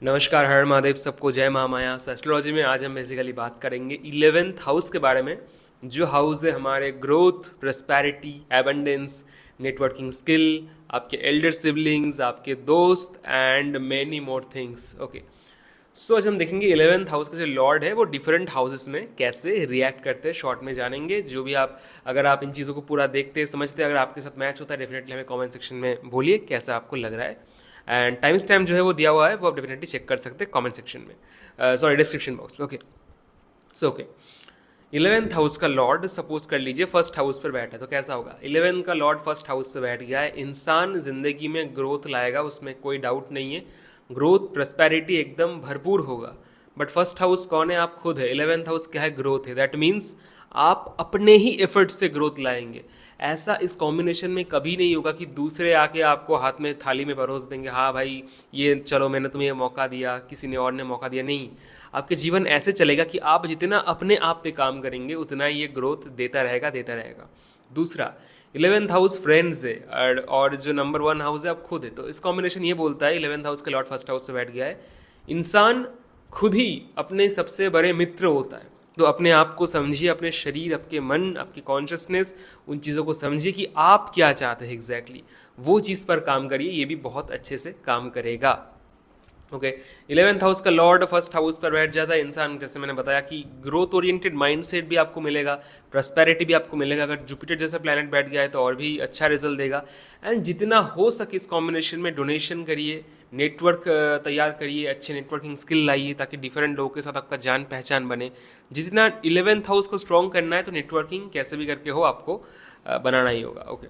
नमस्कार, हर महादेव, सबको जय महामाया। एस्ट्रोलॉजी में आज हम बेसिकली बात करेंगे 11th हाउस के बारे में, जो हाउस है हमारे growth, prosperity, abundance, networking skill, आपके एल्डर सिबलिंग्स, आपके दोस्त and many more things. Okay, so आज हम देखेंगे 11th हाउस के जो लॉर्ड है वो डिफरेंट हाउसेस में कैसे रिएक्ट करते हैं, शॉर्ट में जानेंगे। जो भी आप, अगर आप इन चीज़ों को पूरा देखते समझते, अगर आपके साथ मैच होता है, डेफिनेटली हमें कमेंट सेक्शन में बोलिए कैसा आपको लग रहा है। एंड टाइम स्टैम्प जो है वो दिया हुआ है, वो आप डेफिनेटली चेक कर सकते हैं कमेंट सेक्शन में, सॉरी डिस्क्रिप्शन बॉक्स में। Okay, so okay, 11th house का लॉर्ड सपोज कर लीजिए फर्स्ट हाउस पर बैठा है, तो कैसा होगा? 11 का लॉर्ड फर्स्ट हाउस पे बैठ गया है। इंसान जिंदगी में ग्रोथ लाएगा, उसमें कोई डाउट नहीं है। ग्रोथ, प्रॉस्पेरिटी एकदम भरपूर होगा। बट फर्स्ट हाउस कौन है? आप खुद है। 11th हाउस क्या है? ग्रोथ है। दैट मीन्स आप अपने ही एफर्ट से ग्रोथ लाएंगे। ऐसा इस कॉम्बिनेशन में कभी नहीं होगा कि दूसरे आके आपको हाथ में थाली में परोस देंगे, हाँ भाई ये चलो मैंने तुम्हें ये मौका दिया, किसी ने और ने मौका दिया। नहीं, आपके जीवन ऐसे चलेगा कि आप जितना अपने आप पे काम करेंगे उतना ही ये ग्रोथ देता रहेगा, देता रहेगा। दूसरा, 11th हाउस फ्रेंड्स है, और जो नंबर 1 हाउस है आप खुद है। तो इस कॉम्बिनेशन ये बोलता है, 11th हाउस का लॉर्ड फर्स्ट हाउस से बैठ गया है, इंसान खुद ही अपने सबसे बड़े मित्र होता है। तो अपने आप को समझिए, अपने शरीर, आपके मन, आपकी कॉन्शियसनेस, उन चीज़ों को समझिए कि आप क्या चाहते हैं एग्जैक्टली, वो चीज़ पर काम करिए, ये भी बहुत अच्छे से काम करेगा। ओके, 11th हाउस का लॉर्ड फर्स्ट हाउस पर बैठ जाता है। इंसान, जैसे मैंने बताया कि ग्रोथ ओरिएंटेड माइंडसेट भी आपको मिलेगा, प्रॉस्पेरिटी भी आपको मिलेगा। अगर जुपिटर जैसा प्लैनेट बैठ गया है तो और भी अच्छा रिजल्ट देगा। एंड जितना हो सके इस कॉम्बिनेशन में डोनेशन करिए, नेटवर्क तैयार करिए, अच्छे नेटवर्किंग स्किल लाइए ताकि डिफरेंट लोगों के साथ आपका जान पहचान बने। जितना 11th हाउस को स्ट्रॉन्ग करना है तो नेटवर्किंग कैसे भी करके हो आपको बनाना ही होगा। ओके,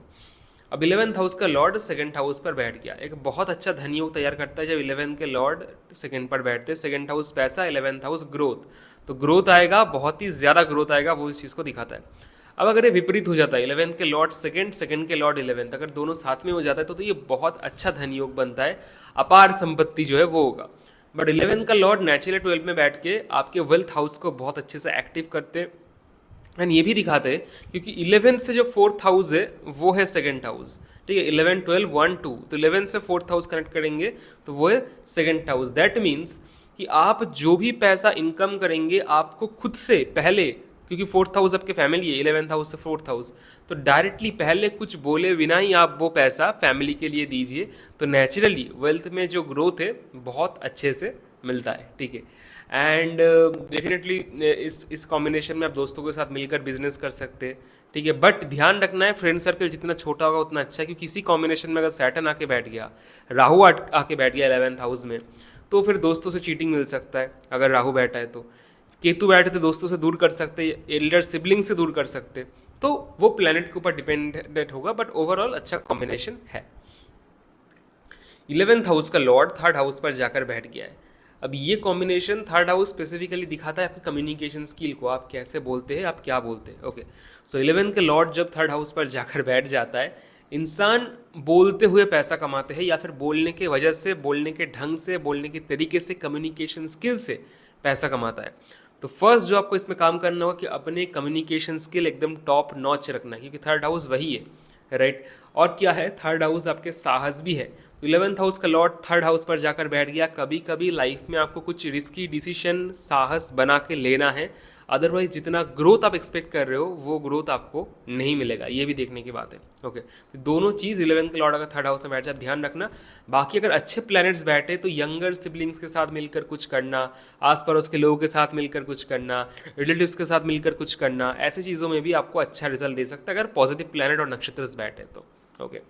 अब 11th हाउस का लॉर्ड सेकंड हाउस पर बैठ गया। एक बहुत अच्छा धन योग तैयार करता है जब 11 के लॉर्ड सेकंड पर बैठते हैं। सेकंड हाउस पैसा, 11th हाउस ग्रोथ। तो ग्रोथ आएगा, बहुत ही ज़्यादा ग्रोथ आएगा, वो इस चीज़ को दिखाता है। अब अगर ये विपरीत हो जाता है, 11 के लॉर्ड सेकंड, सेकंड के लॉर्ड 11th, अगर दोनों साथ में हो जाता है तो ये बहुत अच्छा धन योग बनता है, अपार संपत्ति जो है वो होगा। बट 11 का लॉर्ड नेचुरल 12 में बैठ के आपके वेल्थ हाउस को बहुत अच्छे से एक्टिव करते हैं। एंड ये भी दिखाते हैं क्योंकि 11 से जो 4th हाउस है वो है सेकंड हाउस। ठीक है, 11, 12, 1, 2, तो 11 से 4th हाउस कनेक्ट करेंगे तो वो है सेकंड हाउस। दैट मीन्स कि आप जो भी पैसा इनकम करेंगे आपको खुद से पहले, क्योंकि 4th हाउस आपके फैमिली है, 11th हाउस से 4th हाउस, तो डायरेक्टली पहले कुछ बोले बिना ही आप वो पैसा फैमिली के लिए दीजिए। तो नेचुरली वेल्थ में जो ग्रोथ है बहुत अच्छे से मिलता है। ठीक है, एंड डेफिनेटली इस कॉम्बिनेशन में आप दोस्तों के साथ मिलकर बिजनेस कर सकते हैं। ठीक है, बट ध्यान रखना है फ्रेंड सर्कल जितना छोटा होगा उतना अच्छा है, क्योंकि इसी कॉम्बिनेशन में अगर सैटर्न आके बैठ गया, राहु आके बैठ गया 11th हाउस में, तो फिर दोस्तों से चीटिंग मिल सकता है। अगर राहु बैठा है तो केतु बैठे तो दोस्तों से दूर कर सकते, एल्डर सिबलिंग से दूर कर सकते, तो वो प्लेनेट के ऊपर डिपेंडेंट होगा। बट ओवरऑल अच्छा कॉम्बिनेशन है। 11th हाउस का लॉर्ड थर्ड हाउस पर जाकर बैठ गया है। अब ये कॉम्बिनेशन थर्ड हाउस स्पेसिफिकली दिखाता है आपकी कम्युनिकेशन स्किल को, आप कैसे बोलते हैं, आप क्या बोलते हैं। ओके, सो 11 के लॉर्ड जब थर्ड हाउस पर जाकर बैठ जाता है, इंसान बोलते हुए पैसा कमाते हैं या फिर बोलने के वजह से, बोलने के ढंग से, बोलने के तरीके से, कम्युनिकेशन स्किल से पैसा कमाता है। तो फर्स्ट जो आपको इसमें काम करना होगा कि अपने कम्युनिकेशन स्किल एकदम टॉप नॉच रखना है, क्योंकि थर्ड हाउस वही है, राइट। और क्या है, थर्ड हाउस आपके साहस भी है। तो 11th हाउस का लॉर्ड थर्ड हाउस पर जाकर बैठ गया। कभी कभी लाइफ में आपको कुछ रिस्की डिसीजन साहस बना के लेना है, अदरवाइज जितना ग्रोथ आप एक्सपेक्ट कर रहे हो वो ग्रोथ आपको नहीं मिलेगा, ये भी देखने की बात है। ओके, तो दोनों चीज़ 11th के लॉर्ड अगर थर्ड हाउस में बैठ जाए ध्यान रखना। बाकी अगर अच्छे प्लैनेट्स बैठे तो यंगर सिबलिंग्स के साथ मिलकर कुछ करना, आस पड़ोस के लोगों के साथ मिलकर कुछ करना, रिलेटिव्स के साथ मिलकर कुछ करना, ऐसी चीज़ों में भी आपको अच्छा रिजल्ट दे सकता है अगर पॉजिटिव प्लैनेट और नक्षत्र बैठे तो। ओके,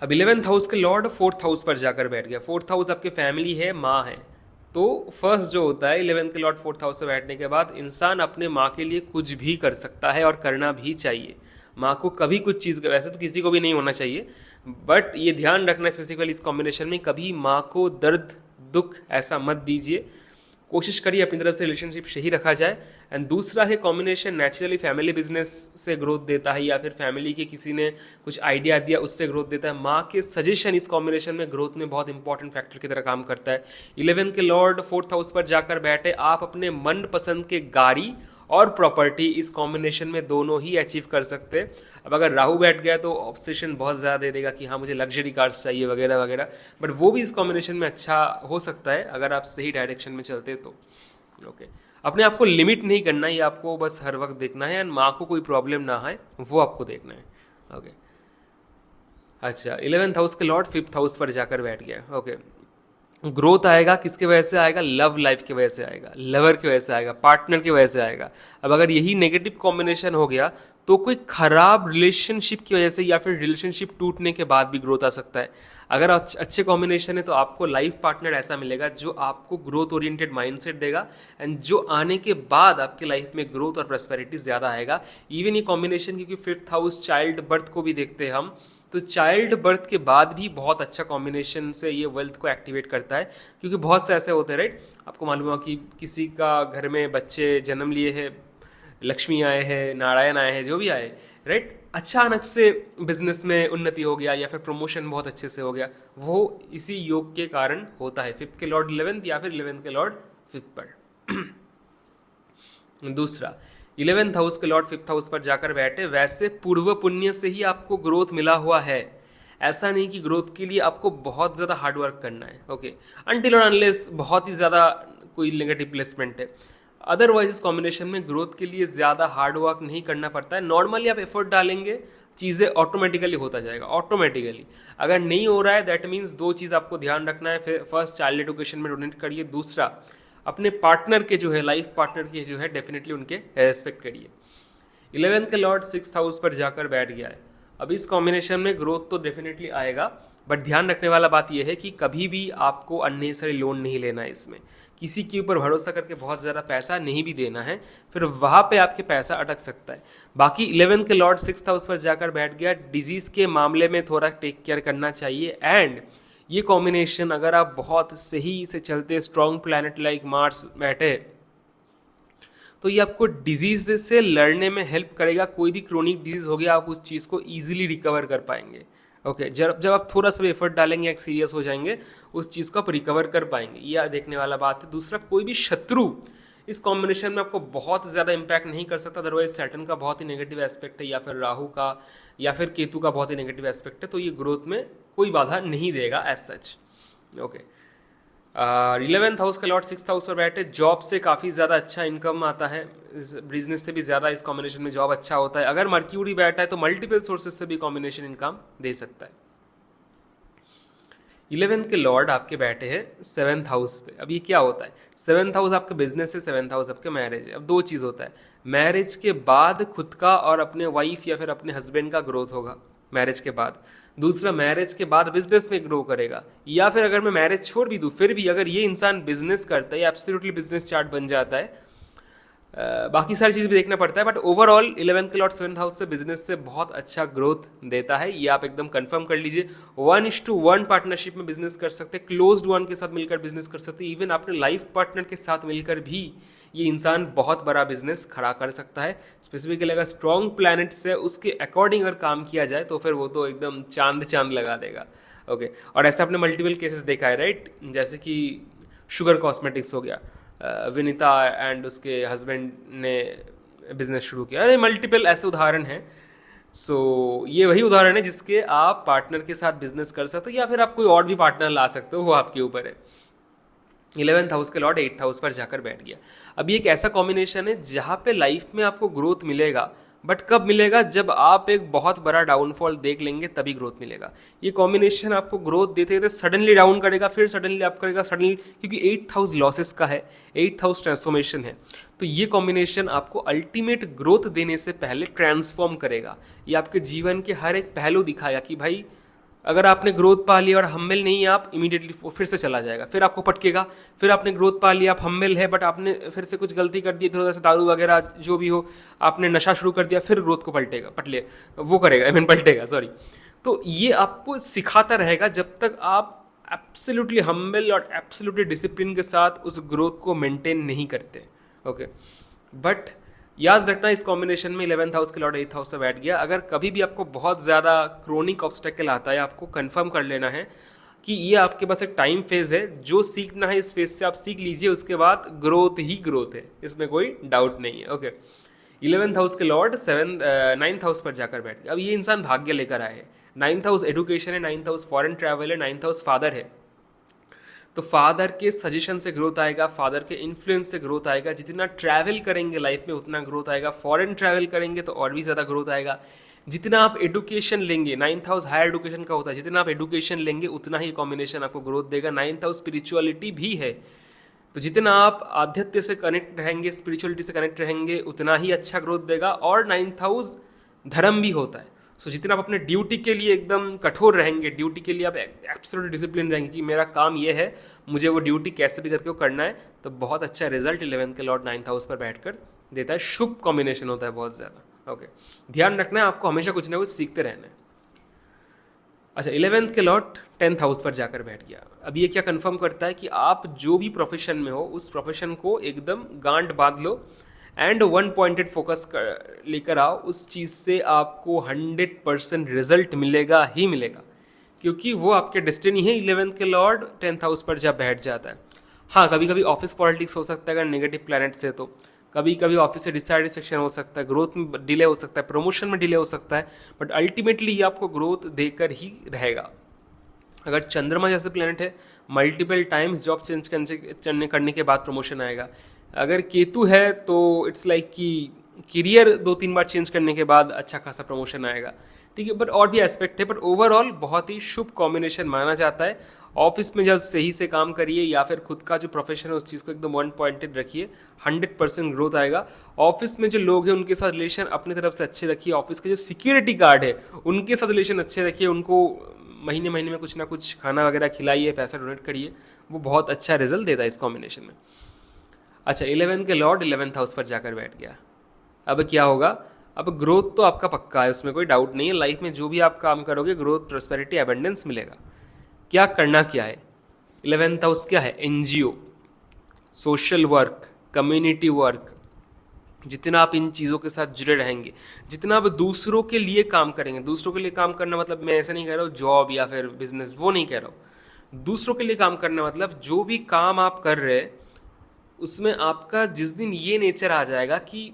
अब 11th हाउस के लॉर्ड 4th हाउस पर जाकर बैठ गया। 4th हाउस आपके फैमिली है, माँ है। तो फर्स्ट जो होता है 11th के लॉर्ड 4th हाउस से बैठने के बाद इंसान अपने माँ के लिए कुछ भी कर सकता है और करना भी चाहिए। माँ को कभी कुछ चीज़, वैसे तो किसी को भी नहीं होना चाहिए, बट ये ध्यान रखना स्पेसिफिकली इस कॉम्बिनेशन में, कभी माँ को दर्द दुख ऐसा मत दीजिए। कोशिश करिए अपनी तरफ से रिलेशनशिप सही रखा जाए। एंड दूसरा है कॉम्बिनेशन नेचुरली फैमिली बिजनेस से ग्रोथ देता है, या फिर फैमिली के किसी ने कुछ आइडिया दिया उससे ग्रोथ देता है। माँ के सजेशन इस कॉम्बिनेशन में ग्रोथ में बहुत इंपॉर्टेंट फैक्टर की तरह काम करता है। 11 के लॉर्ड 4th हाउस पर जाकर बैठे, आप अपने मन पसंद के गाड़ी और प्रॉपर्टी, इस कॉम्बिनेशन में दोनों ही अचीव कर सकते हैं। अब अगर राहु बैठ गया तो ऑब्सेशन बहुत ज़्यादा दे देगा कि हाँ मुझे लग्जरी कार्स चाहिए वगैरह वगैरह, बट वो भी इस कॉम्बिनेशन में अच्छा हो सकता है अगर आप सही डायरेक्शन में चलते तो। ओके, अपने आप को लिमिट नहीं करना, ये आपको बस हर वक्त देखना है, एंड माँ को कोई प्रॉब्लम ना आए वो आपको देखना है। ओके, अच्छा 11th हाउस के लॉर्ड 5th हाउस पर जाकर बैठ गया। ओके, ग्रोथ आएगा, किसके वजह से आएगा? लव लाइफ की वजह से आएगा, लवर की वजह से आएगा, पार्टनर की वजह से आएगा। अब अगर यही नेगेटिव कॉम्बिनेशन हो गया तो कोई खराब रिलेशनशिप की वजह से या फिर रिलेशनशिप टूटने के बाद भी ग्रोथ आ सकता है। अगर अच्छे कॉम्बिनेशन है तो आपको लाइफ पार्टनर ऐसा मिलेगा जो आपको ग्रोथ ओरिएंटेड माइंडसेट देगा, एंड जो आने के बाद आपकी लाइफ में ग्रोथ और प्रॉस्पेरिटी ज़्यादा आएगा। इवन ये कॉम्बिनेशन, क्योंकि 5th हाउस चाइल्ड बर्थ को भी देखते हैं हम, तो चाइल्ड बर्थ के बाद भी बहुत अच्छा कॉम्बिनेशन से ये वेल्थ को एक्टिवेट करता है, क्योंकि बहुत से ऐसे होते हैं राइट, आपको मालूम है कि किसी का घर में बच्चे जन्म लिए हैं, लक्ष्मी आए हैं, नारायण आए हैं, जो भी आए राइट, अचानक से बिजनेस में उन्नति हो गया या फिर प्रमोशन बहुत अच्छे से हो गया, वो इसी योग के कारण होता है। 5th के लॉर्ड 11th या फिर 11th के लॉर्ड 5th पर। दूसरा, 11th हाउस के लॉर्ड 5th हाउस पर जाकर बैठे, वैसे पूर्व पुण्य से ही आपको ग्रोथ मिला हुआ है। ऐसा नहीं कि ग्रोथ के लिए आपको बहुत ज़्यादा हार्डवर्क करना है। ओके, अनटिल और अनलेस बहुत ही ज़्यादा कोई नेगेटिव प्लेसमेंट है, अदरवाइज इस कॉम्बिनेशन में ग्रोथ के लिए ज़्यादा हार्डवर्क नहीं करना पड़ता है। नॉर्मली आप एफर्ट डालेंगे, चीज़ें ऑटोमेटिकली होता जाएगा, ऑटोमेटिकली। अगर नहीं हो रहा है दैट मीन्स दो चीज़ आपको ध्यान रखना है, फिर फर्स्ट चाइल्ड एजुकेशन में डोनेट करिए, दूसरा अपने पार्टनर के जो है, लाइफ पार्टनर के जो है, डेफिनेटली उनके रेस्पेक्ट करिए। 11th के लॉर्ड 6th हाउस पर जाकर बैठ गया है। अब इस कॉम्बिनेशन में ग्रोथ तो डेफिनेटली आएगा, बट ध्यान रखने वाला बात यह है कि कभी भी आपको अननेसेसरी लोन नहीं लेना है इसमें, किसी के ऊपर भरोसा करके बहुत ज़्यादा पैसा नहीं भी देना है, फिर वहाँ पे आपके पैसा अटक सकता है। बाकी 11th के लॉर्ड 6th हाउस पर जाकर बैठ गया, डिजीज़ के मामले में थोड़ा टेक केयर करना चाहिए। एंड ये कॉम्बिनेशन अगर आप बहुत सही से चलते, स्ट्रॉन्ग प्लैनेट लाइक मार्स बैठे, तो ये आपको डिजीज से लड़ने में हेल्प करेगा। कोई भी क्रोनिक डिजीज हो गया, आप उस चीज़ को ईजिली रिकवर कर पाएंगे। ओके, जब आप थोड़ा सा एफर्ट डालेंगे, एक सीरियस हो जाएंगे, उस चीज़ को आप रिकवर कर पाएंगे, यह देखने वाला बात है। दूसरा, कोई भी शत्रु इस कॉम्बिनेशन में आपको बहुत ज़्यादा इम्पैक्ट नहीं कर सकता, अदरवाइज सैटर्न का बहुत ही नेगेटिव एस्पेक्ट है, या फिर राहु का या फिर केतु का बहुत ही नेगेटिव एस्पेक्ट है, तो ये ग्रोथ में कोई बाधा नहीं देगा as such. Okay, 11th house का लॉर्ड 6th हाउस पर बैठे, जॉब से काफ़ी ज़्यादा अच्छा इनकम आता है, बिजनेस से भी ज़्यादा इस कॉम्बिनेशन में जॉब अच्छा होता है। अगर मर्क्यूरी बैठा है तो मल्टीपल सोर्सेज से भी कॉम्बिनेशन इनकम दे सकता है। 11th के लॉर्ड आपके बैठे हैं 7th हाउस पे। अब ये क्या होता है? 7th हाउस आपका बिजनेस है, 7th हाउस आपका मैरिज है। अब दो चीज़ होता है, मैरिज के बाद खुद का और अपने वाइफ या फिर अपने हस्बैंड का ग्रोथ होगा मैरिज के बाद। दूसरा, मैरिज के बाद बिजनेस में ग्रो करेगा, या फिर अगर मैं मैरिज छोड़ भी दूँ फिर भी अगर ये इंसान बिजनेस करता है, एब्सोल्युटली बिजनेस चार्ट बन जाता है। बाकी सारी चीज़ भी देखना पड़ता है, बट ओवरऑल 11th के लॉर्ड 7th हाउस से बिजनेस से बहुत अच्छा ग्रोथ देता है, ये आप एकदम कंफर्म कर लीजिए। 1:1 पार्टनरशिप में बिजनेस कर सकते हैं, क्लोज्ड वन के साथ मिलकर बिजनेस कर सकते हैं, इवन अपने लाइफ पार्टनर के साथ मिलकर भी ये इंसान बहुत बड़ा बिजनेस खड़ा कर सकता है। स्पेसिफिकली अगर स्ट्रॉन्ग प्लैनेट से उसके अकॉर्डिंग अगर काम किया जाए तो फिर वो तो एकदम चांद लगा देगा। ओके, और ऐसा आपने मल्टीपल केसेस देखा है राइट, जैसे कि शुगर कॉस्मेटिक्स हो गया, विनीता एंड उसके हस्बैंड ने बिजनेस शुरू किया, अरे मल्टीपल ऐसे उदाहरण हैं। सो ये वही उदाहरण है जिसके आप पार्टनर के साथ बिजनेस कर सकते हो, या फिर आप कोई और भी पार्टनर ला सकते हो, वो आपके ऊपर है। 11th हाउस के लॉर्ड 8th हाउस पर जाकर बैठ गया। अब ये एक ऐसा कॉम्बिनेशन है जहाँ पे लाइफ में आपको ग्रोथ मिलेगा, बट कब मिलेगा? जब आप एक बहुत बड़ा डाउनफॉल देख लेंगे तभी ग्रोथ मिलेगा। ये कॉम्बिनेशन आपको ग्रोथ देते देते सडनली डाउन करेगा, फिर सडनली अप करेगा, सडनली, क्योंकि 8th हाउस लॉसेस का है, 8th हाउस ट्रांसफॉर्मेशन है, तो ये कॉम्बिनेशन आपको अल्टीमेट ग्रोथ देने से पहले ट्रांसफॉर्म करेगा। ये आपके जीवन के हर एक पहलू दिखाया कि भाई अगर आपने ग्रोथ पा लिया और हम्बल नहीं है, आप इमीडिएटली फिर से चला जाएगा, फिर आपको पटकेगा। फिर आपने ग्रोथ पा लिया, आप हम्बल है, बट आपने फिर से कुछ गलती कर दी, फिर उधर से दारू वगैरह जो भी हो, आपने नशा शुरू कर दिया, फिर ग्रोथ को पलटेगा, सॉरी। तो ये आपको सिखाता रहेगा जब तक आप एब्सोल्युटली हम्बल और एब्सोल्युटली डिसिप्लिन के साथ उस ग्रोथ को मेंटेन नहीं करते। ओके, बट याद रखना इस कॉम्बिनेशन में 11th हाउस के लॉर्ड 8th हाउस से बैठ गया। अगर कभी भी आपको बहुत ज़्यादा क्रोनिक ऑब्स्टेकल आता है, आपको कंफर्म कर लेना है कि ये आपके पास एक टाइम फेज है, जो सीखना है इस फेज से आप सीख लीजिए, उसके बाद ग्रोथ ही ग्रोथ है, इसमें कोई डाउट नहीं है। ओके, 11th हाउस के लॉर्ड 9th हाउस पर जाकर बैठ गए। अब ये इंसान भाग्य लेकर आए हैं। 9th हाउस एडुकेशन है, 9th हाउस फॉरेन ट्रैवल है, 9th हाउस फादर है। तो फादर के सजेशन से ग्रोथ आएगा, फादर के इन्फ्लुएंस से ग्रोथ आएगा। जितना ट्रैवल करेंगे लाइफ में उतना ग्रोथ आएगा। फॉरेन ट्रैवल करेंगे तो और भी ज़्यादा ग्रोथ आएगा। जितना आप एडुकेशन लेंगे, 9th हाउस हायर एडुकेशन का होता है, जितना आप एडुकेशन लेंगे उतना ही कॉम्बिनेशन आपको ग्रोथ देगा। 9th हाउस स्पिरिचुअलिटी भी है, तो जितना आप आध्यात्म से कनेक्ट रहेंगे, स्पिरिचुअलिटी से कनेक्ट रहेंगे, उतना ही अच्छा ग्रोथ देगा। और 9th हाउस धर्म भी होता है। सो जितना आप अपने ड्यूटी के लिए एकदम कठोर रहेंगे, ड्यूटी के लिए आप एब्सोल्यूट डिसिप्लिन रहेंगे कि मेरा काम ये है, मुझे वो ड्यूटी कैसे भी करके वो करना है, तो बहुत अच्छा रिजल्ट 11th के लॉर्ड 9th हाउस पर बैठकर देता है। शुभ कॉम्बिनेशन होता है बहुत ज़्यादा। ओके, ध्यान रखना है, आपको हमेशा कुछ ना कुछ सीखते रहना है। अच्छा, 11th के लॉर्ड 10th हाउस पर जाकर बैठ गया। अब ये क्या कंफर्म करता है कि आप जो भी प्रोफेशन में हो उस प्रोफेशन को एकदम गांठ बांध लो एंड वन पॉइंटेड फोकस लेकर आओ। उस चीज़ से आपको 100% रिजल्ट मिलेगा ही मिलेगा, क्योंकि वो आपके डेस्टिनी है। 11th के लॉर्ड 10th हाउस पर जब बैठ जाता है, हाँ कभी कभी ऑफिस पॉलिटिक्स हो सकता है अगर नेगेटिव प्लैनेट से, तो कभी कभी ऑफिस से डिससैटिस्फैक्शन हो सकता है, ग्रोथ में डिले हो सकता है, प्रमोशन में डिले हो सकता है, बट अल्टीमेटली ये आपको ग्रोथ देकर ही रहेगा। अगर चंद्रमा जैसे प्लैनेट है, मल्टीपल टाइम्स जॉब चेंज करने के बाद प्रमोशन आएगा। अगर केतु है तो इट्स लाइक कि करियर 2-3 बार चेंज करने के बाद अच्छा खासा प्रमोशन आएगा, ठीक है। बट और भी एस्पेक्ट है, बट ओवरऑल बहुत ही शुभ कॉम्बिनेशन माना जाता है। ऑफिस में जब सही से काम करिए या फिर खुद का जो प्रोफेशन है उस चीज़ को एकदम वन पॉइंटेड रखिए, 100% ग्रोथ आएगा। ऑफिस में जो लोग हैं उनके साथ रिलेशन अपनी तरफ से अच्छे रखिए। ऑफिस के जो सिक्योरिटी गार्ड है उनके साथ रिलेशन अच्छे रखिए, उनको महीने महीने में कुछ ना कुछ खाना वगैरह खिलाइए, पैसा डोनेट करिए, वो बहुत अच्छा रिजल्ट देता है इस कॉम्बिनेशन में। अच्छा, 11th के लॉर्ड 11th हाउस पर जाकर बैठ गया। अब क्या होगा? अब ग्रोथ तो आपका पक्का है, उसमें कोई डाउट नहीं है। लाइफ में जो भी आप काम करोगे ग्रोथ, प्रॉस्पेरिटी, एबंडेंस मिलेगा। क्या करना क्या है? 11th हाउस क्या है? NGO, social work, community work. जितना आप इन चीज़ों के साथ जुड़े रहेंगे, जितना आप दूसरों के लिए काम करेंगे, दूसरों के लिए काम करना मतलब मैं ऐसा नहीं कह रहा हूँ जॉब या फिर बिजनेस, वो नहीं कह रहा हूँ। दूसरों के लिए काम करना मतलब जो भी काम आप कर रहे हैं उसमें आपका जिस दिन ये नेचर आ जाएगा कि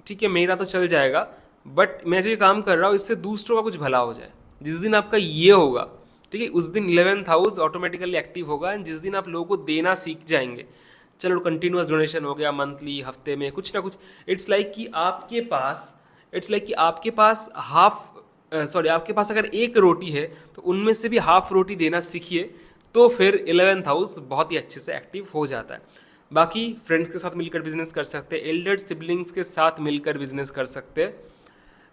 ठीक है मेरा तो चल जाएगा, बट मैं जो ये काम कर रहा हूँ इससे दूसरों का कुछ भला हो जाए, जिस दिन आपका ये होगा, ठीक है, उस दिन 11th हाउस ऑटोमेटिकली एक्टिव होगा। एंड जिस दिन आप लोगों को देना सीख जाएंगे, चलो कंटिन्यूअस डोनेशन हो गया, मंथली, हफ्ते में कुछ ना कुछ, इट्स लाइक कि आपके पास आपके पास अगर एक रोटी है तो उनमें से भी हाफ रोटी देना सीखिए, तो फिर 11th हाउस बहुत ही अच्छे से एक्टिव हो जाता है। बाकी फ्रेंड्स के साथ मिलकर बिजनेस कर सकते हैं, एल्डर सिबलिंग्स के साथ मिलकर बिजनेस कर सकते हैं,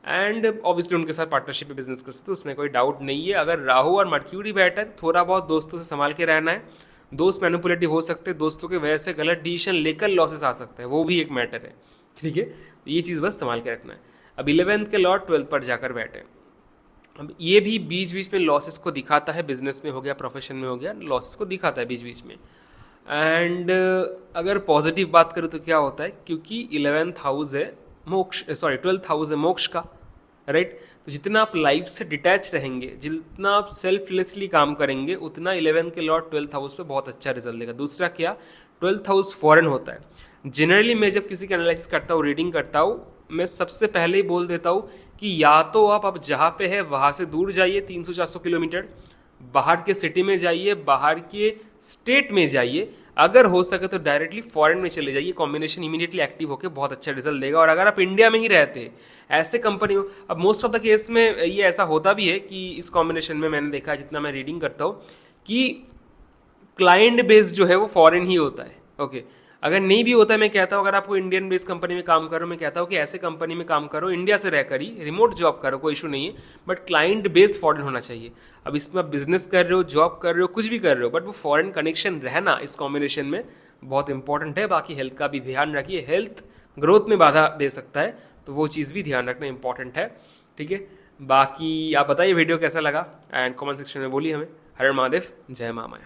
एंड ऑब्वियसली उनके साथ पार्टनरशिप में बिजनेस कर सकते हैं, उसमें कोई डाउट नहीं है। अगर राहु और मर्क्यूरी बैठा है तो थोड़ा बहुत दोस्तों से संभाल के रहना है। दोस्त मैनिपुलेटिव हो सकते हैं, दोस्तों के वजह से गलत डिसीजन लेकर लॉसेस आ सकते हैं, वो भी एक मैटर है, ठीक है। तो ये चीज़ बस संभाल के रखना है। अब 11th के लॉर्ड 12th पर जाकर बैठे, अब ये भी बीच बीच में लॉसेस को दिखाता है, बिजनेस में हो गया, प्रोफेशन में हो गया, लॉसेस को दिखाता है बीच बीच में। एंड अगर पॉजिटिव बात करूँ तो क्या होता है, क्योंकि 11th हाउस है 12th हाउस है मोक्ष का, राइट। तो जितना आप लाइफ से डिटैच रहेंगे, जितना आप सेल्फलेसली काम करेंगे, उतना 11th के लॉर्ड 12th हाउस पे बहुत अच्छा रिजल्ट देगा। दूसरा क्या, 12th हाउस फॉरेन होता है। जनरली मैं जब किसी का एनालिसिस करता हूँ, रीडिंग करता हूँ, मैं सबसे पहले ही बोल देता हूँ कि या तो आप जहाँ पे है वहाँ से दूर जाइए 300-400 किलोमीटर, बाहर के सिटी में जाइए, बाहर के स्टेट में जाइए, अगर हो सके तो डायरेक्टली फॉरेन में चले जाइए। कॉम्बिनेशन इमीडिएटली एक्टिव होकर बहुत अच्छा रिजल्ट देगा। और अगर आप इंडिया में ही रहते हैं ऐसे कंपनी, अब मोस्ट ऑफ द केस में ये ऐसा होता भी है कि इस कॉम्बिनेशन में मैंने देखा है, जितना मैं रीडिंग करता हूँ, कि क्लाइंट बेस जो है वो फॉरेन ही होता है। ओके, अगर नहीं भी होता है, मैं कहता हूँ अगर आपको इंडियन बेस्ड कंपनी में काम करो, मैं कहता हूँ कि ऐसे कंपनी में काम करो, इंडिया से रहकर ही रिमोट जॉब करो, कोई इशू नहीं है, बट क्लाइंट बेस्ड फॉरेन होना चाहिए। अब इसमें आप बिजनेस कर रहे हो, जॉब कर रहे हो, कुछ भी कर रहे हो, बट वो फॉरेन कनेक्शन रहना इस कॉम्बिनेशन में बहुत इंपॉर्टेंट है। बाकी हेल्थ का भी ध्यान रखिए, हेल्थ ग्रोथ में बाधा दे सकता है, तो वो चीज़ भी ध्यान रखना इंपॉर्टेंट है, ठीक है। बाकी आप बताइए वीडियो कैसा लगा, एंड कमेंट सेक्शन में बोलिए हमें। हर हर महादेव, जय माया।